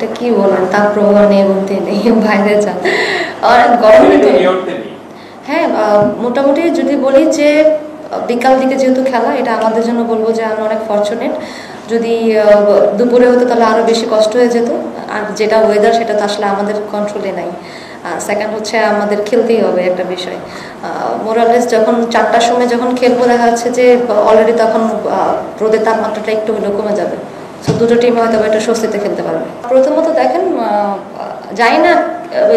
এটা কি বলেন, তার প্রমাণ নেই বলতে নেই, বাইরে যান আর গরমে তো। হ্যাঁ, মোটামুটি যদি বলি যে বিকাল দিকে যেহেতু খেলা, এটা আমাদের জন্য বলবো যে আমরা অনেক ফরচুনেট। যদি দুপুরে হতো তাহলে আরও বেশি কষ্ট হয়ে যেত। আর যেটা ওয়েদার সেটা তো আসলে আমাদের কন্ট্রোলে নাই। সেকেন্ড হচ্ছে আমাদের খেলতেই হবে একটা বিষয়। মোরালেস যখন 4টার সময় যখন খেলবো, দেখা যাচ্ছে যে অলরেডি তখন রোদের তাপমাত্রাটা একটু হলেও কমে যাবে। সো দুটো টিম হয়তো একটা স্বস্তিতে খেলতে পারবে। প্রথমত দেখেন, জানি না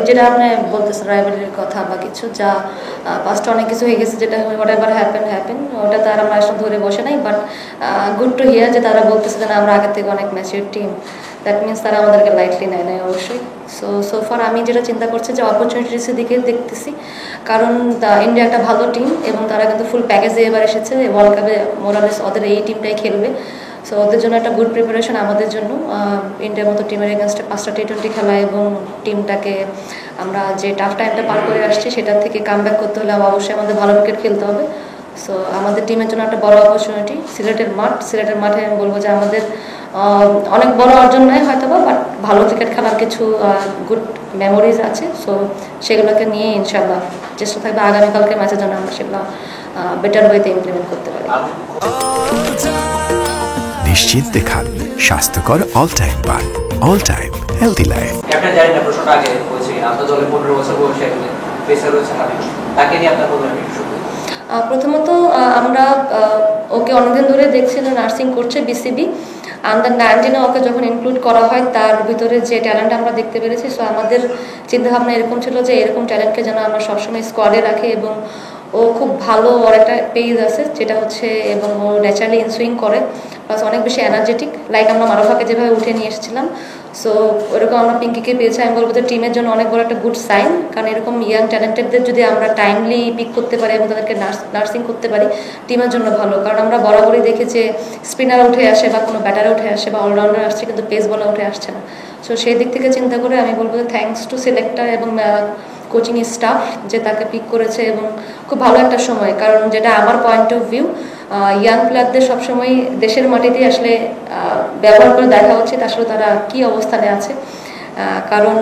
যেটা আপনি বলতেছেন রাইভালরির কথা বা কিছু, যা পাস্টে অনেক কিছু হয়ে গেছে, যেটা হোয়াট এভার হ্যাপেন, ওটা তার আমরা আসলে ধরে বসে নাই। বাট গুড টু হিয়ার যে তারা বলতেছে যে আমরা আগের থেকে অনেক ম্যাচিউর টিম। দ্যাট মিনস তারা আমাদেরকে লাইটলি নেয় নাই অবশ্যই। সো ফার আমি যেটা চিন্তা করছি যে অপরচুনিটিসের দিকে দেখতেছি, কারণ ইন্ডিয়া একটা ভালো টিম এবং তারা কিন্তু ফুল প্যাকেজ দিয়ে এবার এসেছে। ওয়ার্ল্ড কাপে মোরালেস ওদের এই টিমটাই খেলবে। সো ওদের জন্য একটা গুড প্রিপারেশন, আমাদের জন্য ইন্ডিয়ার মতো টিমের এগেনস্টে 5টা টি20 খেলা এবং টিমটাকে আমরা যে টাফ টাইমটা পার করে আসছি সেটার থেকে কাম ব্যাক করতে হলে অবশ্যই আমাদের ভালো ক্রিকেট খেলতে হবে। সো আমাদের টিমের জন্য একটা বড় অপরচুনিটি সিলেটের মাঠে আমি বলবো যে আমাদের অনেক বড় অর্জন নয় হয়তো বা, বাট ভালো ক্রিকেট খেলার কিছু গুড মেমোরিজ আছে। সো সেগুলোকে নিয়ে ইনশাল্লাহ চেষ্টা থাকবে আগামীকালকে ম্যাচের জন্য আমরা সেগুলো বেটার ওয়েতে ইমপ্লিমেন্ট করতে পারি। নিশ্চিন্তে খান স্বাস্থ্যকর অল টাইম পান, all time healthy life. Captain জানি না, প্রশ্নটা আগে বলছি, আপনার দলে 15 বছর বয়সী একজন পেসার রয়েছে হাবিব, তাকে নিয়ে আপনার বলবেন একটু। প্রথমত আমরা ওকে অনেকদিন ধরে দেখছি যে নার্সিং করছে বিসিবি। আন্ডার-19 ওকে যখন ইনক্লুড করা হয় তার ভিতরে যে ট্যালেন্ট আমরা দেখতে পেরেছি, সো আমাদের চিন্তাভাবনা এরকম ছিল যে এরকম ট্যালেন্টকে যেন আমরা সবসময় স্কোয়াডে রাখি। এবং ও খুব ভালো, ওর একটা পেজ আছে যেটা হচ্ছে, এবং ও ন্যাচারালি ইনসুইং করে, প্লাস অনেক বেশি এনার্জেটিক, লাইক আমরা মারুফাকে যেভাবে উঠে নিয়ে এসেছিলাম। সো ওরকম আমরা পিঙ্কিকে পেয়েছি। আমি বলবো যে টিমের জন্য অনেক বড় একটা গুড সাইন, কারণ এরকম ইয়াং ট্যালেন্টেডদের যদি আমরা টাইমলি পিক করতে পারি এবং তাদেরকে নার্সিং করতে পারি, টিমের জন্য ভালো। কারণ আমরা বরাবরই দেখি যে স্পিনার উঠে আসে বা কোনো ব্যাটারে উঠে আসে বা অলরাউন্ডার আসছে, কিন্তু পেস বলা উঠে আসছে না। সো সেই দিক থেকে চিন্তা করে আমি বলবো যে থ্যাঙ্কস টু সিলেক্টর এবং কোচিং স্টাফ যে তাকে পিক করেছে, এবং খুব ভালো একটা সময়। কারণ যেটা আমার পয়েন্ট অফ ভিউ, ইয়াং প্লেয়ারদের সবসময় দেশের মাটিতেই আসলে ব্যবহার করে দেখা উচিত আসলে তারা কী অবস্থানে আছে। কারণ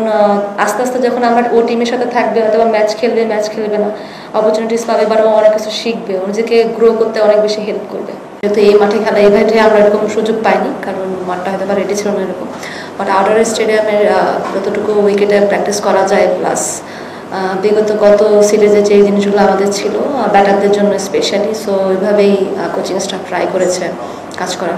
আস্তে আস্তে যখন আমরা ও টিমের সাথে থাকবে, অথবা ম্যাচ খেলবে না, অপরচুনিটিস পাবে বা অনেক কিছু শিখবে, নিজেকে গ্রো করতে অনেক বেশি হেল্প করবে। যেহেতু এই মাঠে খেলা ইভেন্টে আমরা এরকম সুযোগ পাইনি, কারণ মাঠটা হয়তো বা রেডি ছিল না এরকম। বাট আউটডোর স্টেডিয়ামের যতটুকু উইকেটে প্র্যাকটিস করা যায়, প্লাস গত সিরিজে যে জিনিসগুলো আমাদের ছিল ব্যাটারদের জন্য স্পেশালি, সো ওইভাবেই কোচিং স্টাফ ট্রাই করেছে কাজ করা।